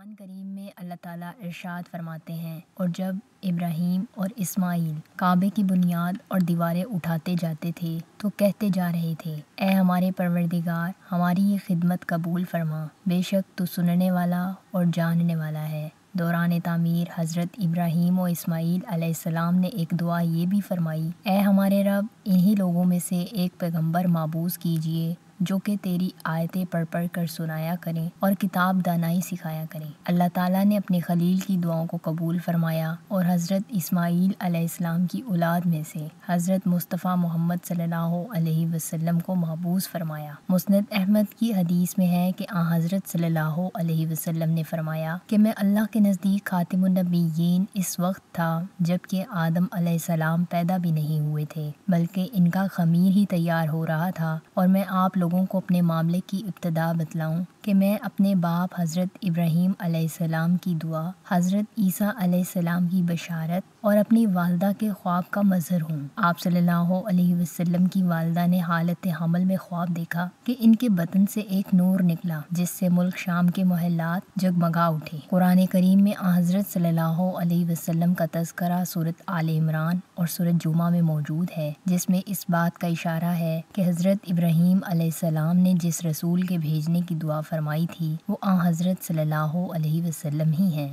قرآن کریم میں اللہ تعالیٰ ارشاد فرماتے ہیں، اور جب ابراہیم اور اسماعیل کعبے کی بنیاد اور دیواریں اٹھاتے جاتے تھے تو کہتے جا رہے تھے، اے ہمارے پروردگار، ہماری یہ خدمت قبول فرما، بے شک تو سننے والا اور جاننے والا ہے۔ دوران تعمیر حضرت ابراہیم و اسماعیل علیہ السلام نے ایک دعا یہ بھی فرمائی، اے ہمارے رب، انہی لوگوں میں سے ایک پیغمبر مابعوث کیجیے جو کہ تیری آیتیں پڑھ کر سنایا کریں اور کتاب دانائی سکھایا کریں۔ اللہ تعالیٰ نے اپنے خلیل کی دعاؤں کو قبول فرمایا اور حضرت اسماعیل علیہ السلام کی اولاد میں سے حضرت مصطفیٰ محمد صلی اللہ علیہ وسلم کو مبعوث فرمایا۔ مسند احمد کی حدیث میں ہے کہ آن حضرت صلی اللہ علیہ وسلم نے فرمایا کہ میں اللہ کے نزدیک خاتم النبیین اس وقت تھا جب کہ آدم علیہ السلام پیدا بھی نہیں ہوئے تھے، بلکہ ان کا خمیر ہی تیار ہو رہا تھا، اور میں آپ لوگوں کو اپنے معاملے کی ابتدا بتلاؤں کہ میں اپنے باپ حضرت ابراہیم علیہ السلام کی دعا، حضرت عیسیٰ علیہ السلام کی بشارت اور اپنی والدہ کے خواب کا مظہر ہوں۔ آپ صلی اللہ علیہ وسلم کی والدہ نے حالت حمل میں خواب دیکھا کہ ان کے بطن سے ایک نور نکلا جس سے ملک شام کے محلات جگمگا اٹھے۔ قرآن کریم میں حضرت صلی اللہ علیہ وسلم کا تذکرہ سورۃ آل عمران اور سورۃ جمعہ میں موجود ہے، جس میں اس بات کا اشارہ ہے کہ حضرت ابراہیم علیہ السلام نے جس رسول کے بھیجنے کی دعا فرمائی تھی وہ حضرت صلی اللہ علیہ وسلم ہی ہیں۔